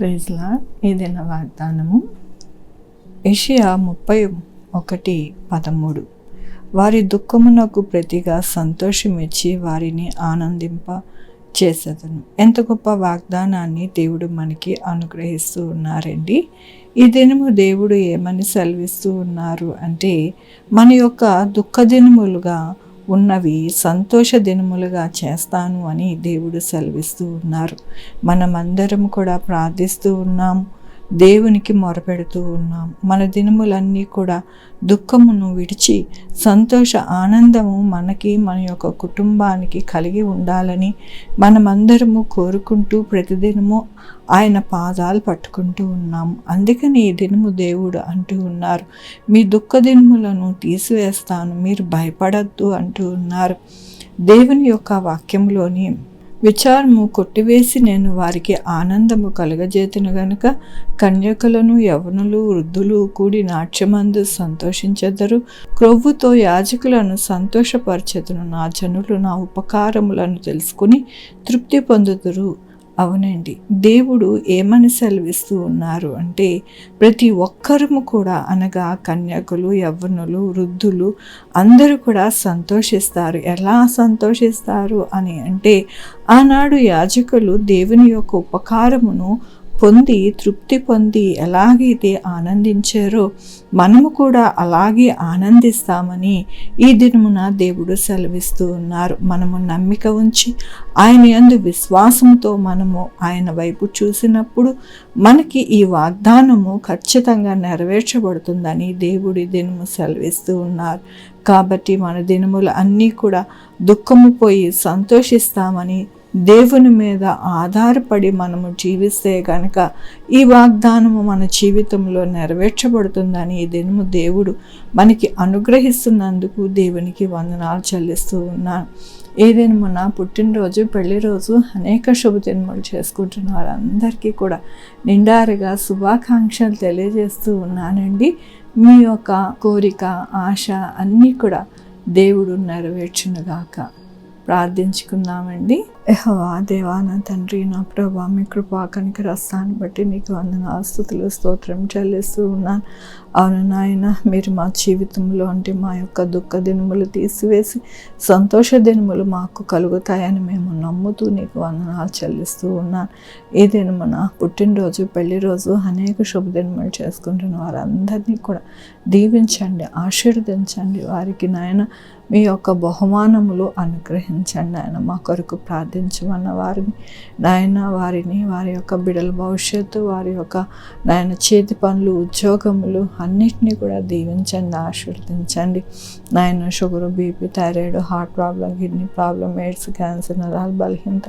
Praise lord. ఈ దిన వాగ్దానము యెషయా 31:13. వారి దుఃఖమునకు ప్రతిగా సంతోషమిచ్చి వారిని ఆనందింప చేసేదను. ఎంత గొప్ప వాగ్దానాన్ని దేవుడు మనకి అనుగ్రహిస్తూ ఉన్నారండి. ఈ దినము దేవుడు ఏమని సెలవిస్తూ ఉన్నారు అంటే, మన యొక్క దుఃఖ దినములుగా ఉన్నవి సంతోష దినములుగా చేస్తాను అని దేవుడు సెలవిస్తూ ఉన్నారు. మనమందరం కూడా ప్రార్థిస్తూ ఉన్నాము, దేవునికి మొరపెడుతూ ఉన్నాం. మన దినములన్నీ కూడా దుఃఖమును విడిచి సంతోష ఆనందము మనకి, మన యొక్క కుటుంబానికి కలిగి ఉండాలని మనమందరము కోరుకుంటూ ప్రతిదినము ఆయన పాదాలు పట్టుకుంటూ ఉన్నాము. అందుకని ఈ దినము దేవుడు అంటూ ఉన్నారు, మీ దుఃఖ దినములను తీసివేస్తాను, మీరు భయపడద్దు అంటూ ఉన్నారు. దేవుని యొక్క వాక్యంలోని విచారము కొట్టివేసి నేను వారికి ఆనందము కలుగజేతును గనుక కన్యకలను యవ్వనులు వృద్ధులు కూడి నాట్యమందు సంతోషించెదరు. క్రొవ్వుతో యాజకులను సంతోషపరచెదను. నా జనులు నా ఉపకారములను తెలుసుకుని తృప్తి పొందుదురు. అవునండి, దేవుడు ఏమని సెలవిస్తూ ఉన్నారు అంటే, ప్రతి ఒక్కరము కూడా అనగా కన్యకులు, యవ్వనులు, వృద్ధులు అందరూ కూడా సంతోషిస్తారు. ఎలా సంతోషిస్తారు అని అంటే, ఆనాడు యాజకులు దేవుని యొక్క ఉపకారమును పొంది తృప్తి పొంది ఎలాగైతే ఆనందించారో మనము కూడా అలాగే ఆనందిస్తామని ఈ దినమున దేవుడు సెలవిస్తూ ఉన్నారు. మనము నమ్మిక ఉంచి ఆయన యందు విశ్వాసంతో మనము ఆయన వైపు చూసినప్పుడు మనకి ఈ వాగ్దానము ఖచ్చితంగా నెరవేర్చబడుతుందని దేవుడి దినము సెలవిస్తూ ఉన్నారు. కాబట్టి మన దినములు అన్నీ కూడా దుఃఖము పోయి సంతోషిస్తామని దేవుని మీద ఆధారపడి మనము జీవిస్తే కనుక ఈ వాగ్దానము మన జీవితంలో నెరవేర్చబడుతుందని ఈ దినము దేవుడు మనకి అనుగ్రహిస్తున్నందుకు దేవునికి వందనాలు చెల్లిస్తూ ఉన్నాను. ఏదైనా నా పుట్టినరోజు, పెళ్లి రోజు, అనేక శుభదినములు చేసుకుంటున్నారు. అందరికీ కూడా నిండారుగా శుభాకాంక్షలు తెలియజేస్తూ ఉన్నానండి. మీ యొక్క కోరిక, ఆశ అన్నీ కూడా దేవుడు నెరవేర్చునుగాక. ప్రార్థించుకుందామండి. యెహోవా దేవా, నా తండ్రి, నా ప్రభా, మీ కృపా కనికరస్తాన్ని బట్టి నీకు వందనాలు, స్తుతులు, స్తోత్రం చెల్లిస్తూ ఉన్నాను. అవును నాయన, మీరు మా జీవితంలో అంటే మా యొక్క దుఃఖ దినములు తీసివేసి సంతోష దినములు మాకు కలుగుతాయని మేము నమ్ముతూ నీకు వందనాలు చెల్లిస్తూ ఉన్నాను. ఈ దినమున పుట్టినరోజు, పెళ్లి రోజు, అనేక శుభదినములు చేసుకుంటున్న వారందరినీ కూడా దీవించండి, ఆశీర్వదించండి. వారికి నాయన మీ యొక్క బహుమానములు అనుగ్రహించండి. ఆయన మా కొరకు ప్రార్థించమన్న వారిని నాయన, వారిని, వారి యొక్క బిడ్డల భవిష్యత్తు, వారి యొక్క నాయన చేతి పనులు, ఉద్యోగములు అన్నిటినీ కూడా దీవించండి, ఆశీర్వదించండి. నాయన sugar, BP, thyroid, heart problem, kidney problem, AIDS, cancer, నరాల బలహీనత,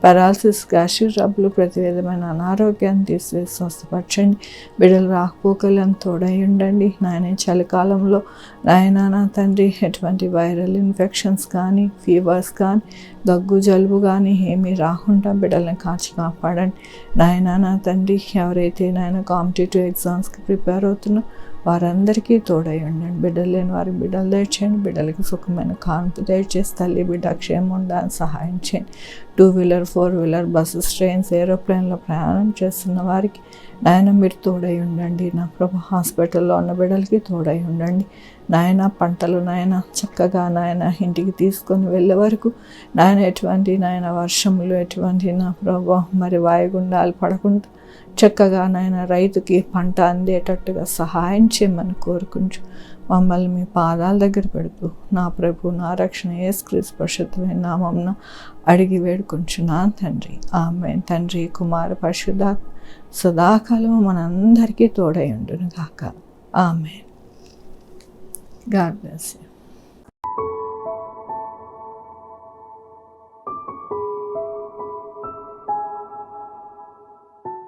పారాలసిస్, గ్యాస్ట్రిక్ జబ్బులు, ప్రతి విధమైన అనారోగ్యాన్ని తీసివేసి స్వస్థపరచండి. బిడ్డలు రాకపోకలను తోడై ఉండండి. నాయన చలికాలంలో నాయన నా తండ్రి ఎటువంటి వైరల్ ఇన్ఫెక్షన్స్ కానీ, ఫీవర్స్ కానీ, దగ్గు, జలుబు కానీ ఏమీ రాకుండా బిడ్డలను కాచి కాపాడండి. నాయన నా తండ్రి, ఎవరైతే నాయన కాంపిటేటివ్ ఎగ్జామ్స్కి ప్రిపేర్ అవుతున్నా వారందరికీ తోడై ఉండండి. బిడ్డలు లేని వారికి బిడ్డలు దయచేయండి. బిడ్డలకి సుఖమైన కాన్పు దయచేసి తల్లి బిడ్డ క్షేమం ఉండాలని సహాయం చేయండి. 2 వీలర్, 4 వీలర్, బస్సెస్, ట్రైన్స్, ఏరోప్లేన్లో ప్రయాణం చేస్తున్న వారికి నాయన మీరు తోడై ఉండండి. నా ప్రభు హాస్పిటల్లో ఉన్న బిడ్డలకి తోడై ఉండండి. నాయన పంటలు నాయన చక్కగా నాయన ఇంటికి తీసుకొని వెళ్ళే వరకు నాయన ఎటువంటి నాయన వర్షములు, ఎటువంటి నా ప్రభు మరి వాయుగుండాలు పడకుండా చక్కగా నాయన రైతుకి పంట అందేటట్టుగా సహాయం చేయమని కోరుకుంటూ మమ్మల్ని మీ పాదాల దగ్గర పెడుతూ నా ప్రభు, నా రక్షణ యేసుక్రీస్తు పరిశుద్ధమైన నామమున అడిగి వేడుకుంటున్నాను తండ్రి. ఆమేన్. తండ్రి, కుమార, పరిశుద్ధాత్మ సదాకాలం మనందరికీ తోడై ఉండును గాక. ఆమేన్. God bless you.